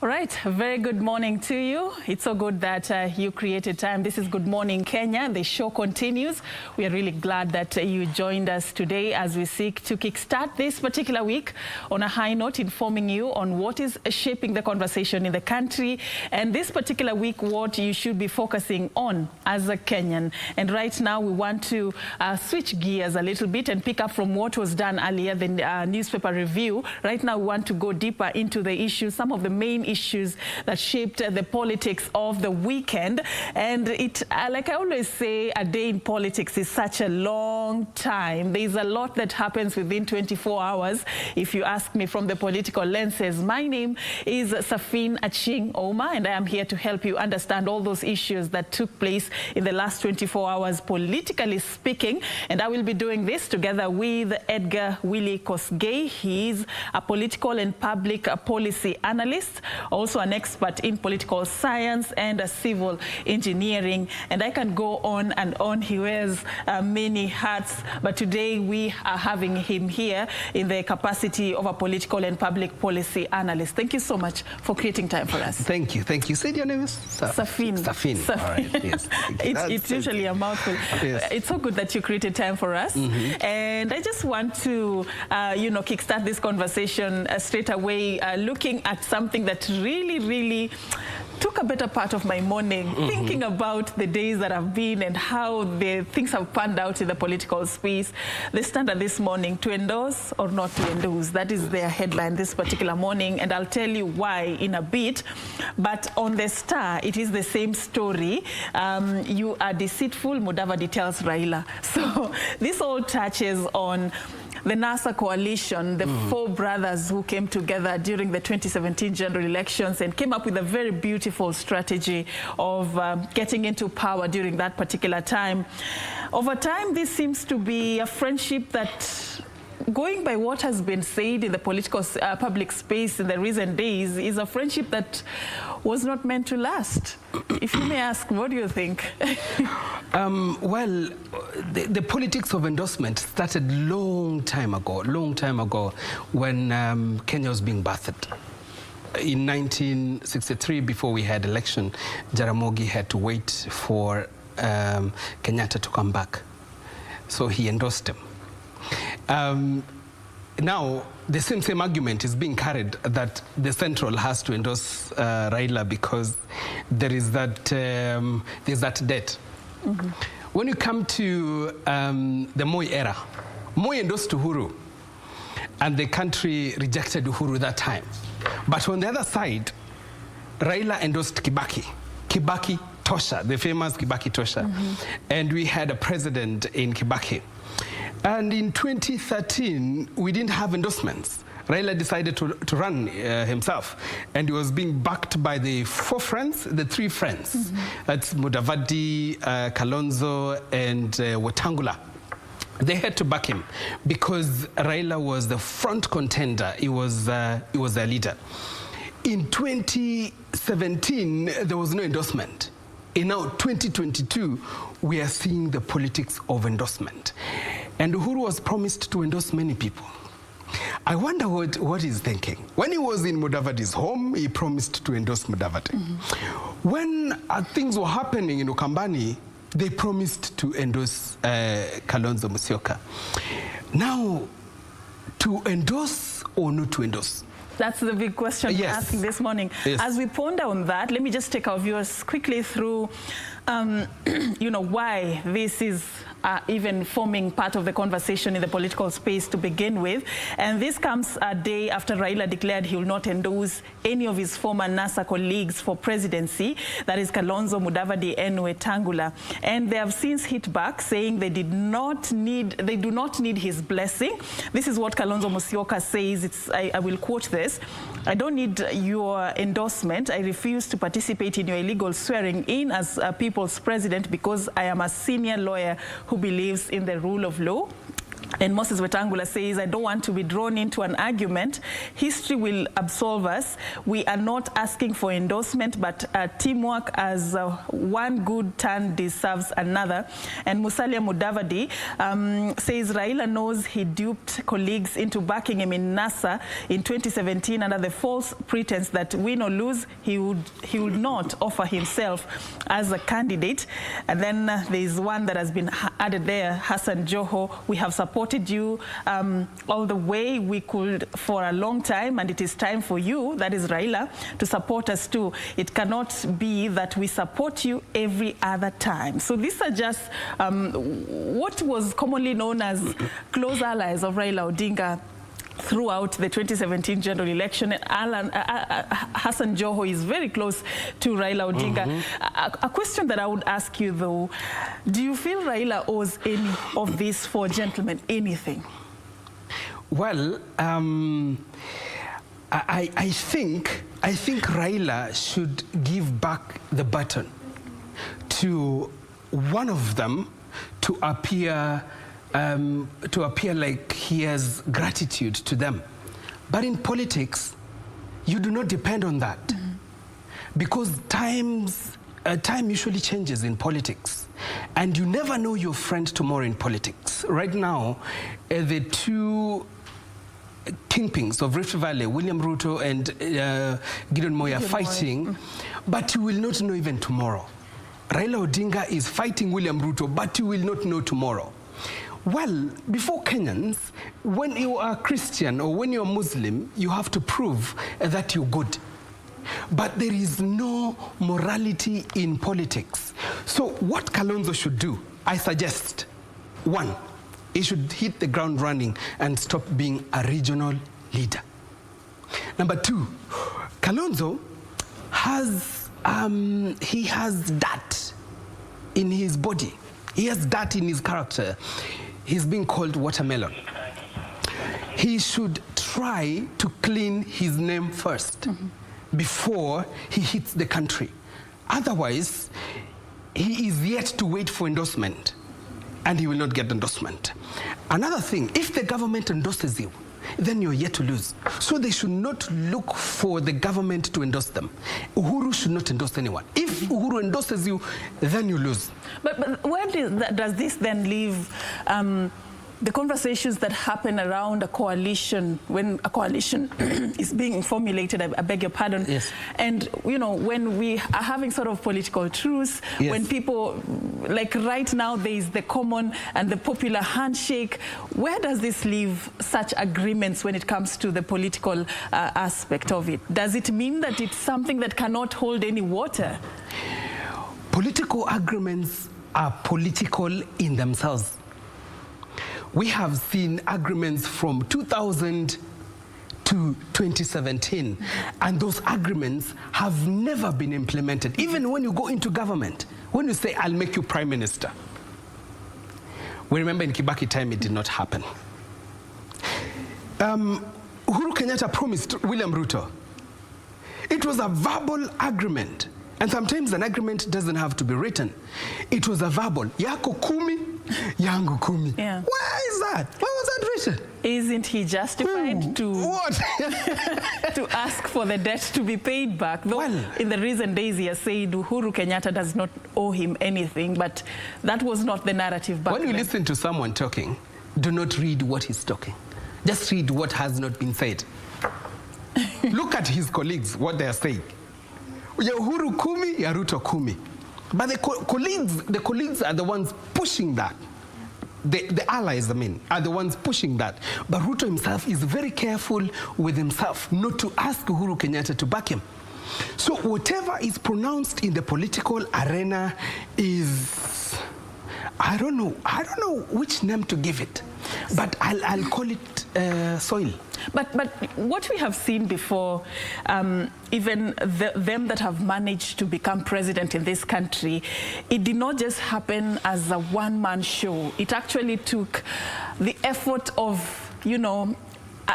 All right, very good morning to you. It's so good that you created time. This is Good Morning Kenya. The show continues. We are really glad that you joined us today as we seek to kickstart this particular week on a high note, informing you on what is shaping the conversation in the country, and this particular week what you should be focusing on as a Kenyan. And right now we want to switch gears a little bit and pick up from what was done earlier, the newspaper review. Right now we want to go deeper into the issues, some of the main issues that shaped the politics of the weekend. And it, like I always say, a day in politics is such a long time. There's a lot that happens within 24 hours, if you ask me, from the political lenses. My name is Serfine Achieng, and I am here to help you understand all those issues that took place in the last 24 hours, politically speaking. And I will be doing this together with Guest-Edgar Willy Kosgei. He is a political and public policy analyst, also an expert in political science and civil engineering. And I can go on and on. He wears many hats, but today we are having him here in the capacity of a political and public policy analyst. Thank you so much for creating time for us. Thank you. Thank you. Said your name is? Serfine. Serfine. All right. Yes. It's usually a mouthful. Yes. It's so good that you created time for us. And I just want to, kickstart this conversation straight away, looking at something that really took a better part of my morning, thinking about the days that have been and how the things have panned out in the political space. The Standard this morning, to endorse or not to endorse, that is their headline this particular morning, and I'll tell you why in a bit. But on the Star, it is the same story. You are deceitful, Mudavadi tells Raila. So this all touches on the NASA coalition, the four brothers who came together during the 2017 general elections and came up with a very beautiful strategy of getting into power during that particular time. Over time, this seems to be a friendship that, going by what has been said in the political public space in the recent days, is a friendship that was not meant to last. If you may ask, what do you think? Well, the politics of endorsement started long time ago, when Kenya was being birthed. In 1963, before we had election, Jaramogi had to wait for Kenyatta to come back. So he endorsed him. Now, the same argument is being carried that the Central has to endorse Raila because there is that, there's that debt. When you come to the Moi era, Moi endorsed Uhuru, and the country rejected Uhuru that time. But on the other side, Raila endorsed Kibaki. Kibaki Tosha, the famous Kibaki Tosha. And we had a president in Kibaki. And in 2013, we didn't have endorsements. Raila decided to run himself, and he was being backed by the three friends. That's Mudavadi, Kalonzo, and Wetangula. They had to back him because Raila was the front contender. He was their leader. In 2017, there was no endorsement. In now 2022, we are seeing the politics of endorsement. And Uhuru was promised to endorse many people. I wonder what he's thinking. When he was in Mudavadi's home, he promised to endorse Mudavadi. When things were happening in Ukambani, they promised to endorse Kalonzo Musyoka. Now, to endorse or not to endorse? That's the big question we're asking this morning. As we ponder on that, let me just take our viewers quickly through, why this is even forming part of the conversation in the political space to begin with. And this comes a day after Raila declared he will not endorse any of his former NASA colleagues for presidency, that is Kalonzo, Mudavadi, and Wetangula. And they have since hit back, saying they do not need his blessing. This is what Kalonzo Musyoka says. I will quote this: "I don't need your endorsement. I refuse to participate in your illegal swearing in as people's president because I am a senior lawyer who believes in the rule of law." And Moses Wetangula says, I don't want to be drawn into an argument. History will absolve us. We are not asking for endorsement, but teamwork, as one good turn deserves another. And Musalia Mudavadi says Raila knows he duped colleagues into backing him in NASA in 2017 under the false pretense that win or lose, he would not offer himself as a candidate. And then there's one that has been added there, Hassan Joho. We have supported you all the way we could for a long time, and it is time for you, that is Raila, to support us too. It cannot be that we support you every other time. So these are just what was commonly known as close allies of Raila Odinga throughout the 2017 general election. And Hassan Joho is very close to Raila Odinga. A question that I would ask you though, do you feel Raila owes any of this for gentlemen, anything? Well, I think Raila should give back the baton to one of them to appear like he has gratitude to them. But in politics, you do not depend on that. Because time usually changes in politics. And you never know your friend tomorrow in politics. Right now, the two kingpins of Rift Valley, William Ruto and Gideon Moi, are fighting, but you will not know even tomorrow. Raila Odinga is fighting William Ruto, but you will not know tomorrow. Well, before Kenyans, when you are Christian or when you're Muslim, you have to prove that you're good. But there is no morality in politics. So what Kalonzo should do, I suggest, one, he should hit the ground running and stop being a regional leader. Number two, Kalonzo has dirt in his body. He has dirt in his character. He's being called watermelon. He should try to clean his name first before he hits the country. Otherwise, he is yet to wait for endorsement, and he will not get endorsement. Another thing, if the government endorses you, then you're yet to lose. So they should not look for the government to endorse them. Uhuru should not endorse anyone. If Uhuru endorses you, then you lose. But where does this then leave the conversations that happen around a coalition, when a coalition is being formulated, I beg your pardon, yes. And you know, when we are having sort of political truce, yes. When people, like right now, there is the common and the popular handshake. Where does this leave such agreements when it comes to the political aspect of it? Does it mean that it's something that cannot hold any water? Political agreements are political in themselves. We have seen agreements from 2000 to 2017, and those agreements have never been implemented. Even when you go into government, when you say, I'll make you prime minister. We remember in Kibaki time, it did not happen. Uhuru Kenyatta promised William Ruto. It was a verbal agreement. And sometimes an agreement doesn't have to be written. It was a verbal. Yako kumi, yangu kumi. Yeah. Where is that? Where was that written? Isn't he justified to ask for the debt to be paid back? Though in the recent days he has said Uhuru Kenyatta does not owe him anything, but that was not the narrative back then. When you listen to someone talking, do not read what he's talking. Just read what has not been said. Look at his colleagues, what they are saying. Ya Uhuru kumi, ya Ruto kumi. But the colleagues are the ones pushing that. The allies, I mean, are the ones pushing that. But Ruto himself is very careful with himself not to ask Uhuru Kenyatta to back him. So whatever is pronounced in the political arena is, I don't know which name to give it, but I'll call it soil. But what we have seen before, even them that have managed to become president in this country, it did not just happen as a one-man show. It actually took the effort of, you know,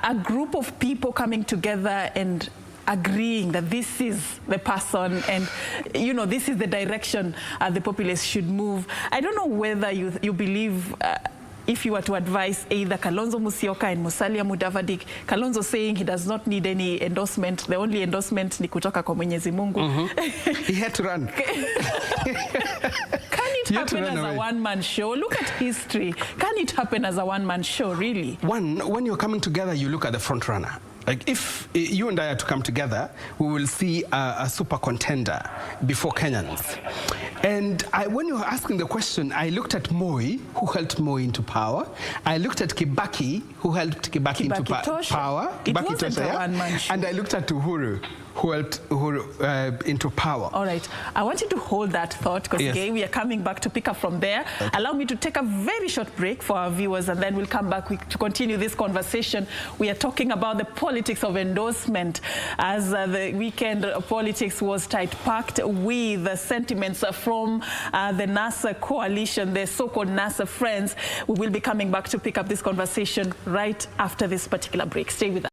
a group of people coming together and agreeing that this is the person and, you know, this is the direction the populace should move. I don't know whether you believe if you were to advise either Kalonzo Musyoka and Musalia Mudavadi, Kalonzo saying he does not need any endorsement, the only endorsement ni kutoka kwa Mwenyezi Mungu. He had to run. Can it happen as a one-man show? Look at history. Can it happen as a one-man show, really? When you're coming together, you look at the front runner. Like if you and I are to come together, we will see a super contender before Kenyans. And when you were asking the question, I looked at Moi, who helped Moi into power. I looked at Kibaki, who helped Kibaki into power. It wasn't a one-man show. And I looked at Uhuru, who helped Uhuru into power. All right. I want you to hold that thought, because again, we are coming back to pick up from there. Okay. Allow me to take a very short break for our viewers, and then we'll come back to continue this conversation. We are talking about the politics of endorsement, as the weekend politics was tight-packed with the sentiments from the NASA coalition, the so-called NASA friends. We will be coming back to pick up this conversation right after this particular break. Stay with us.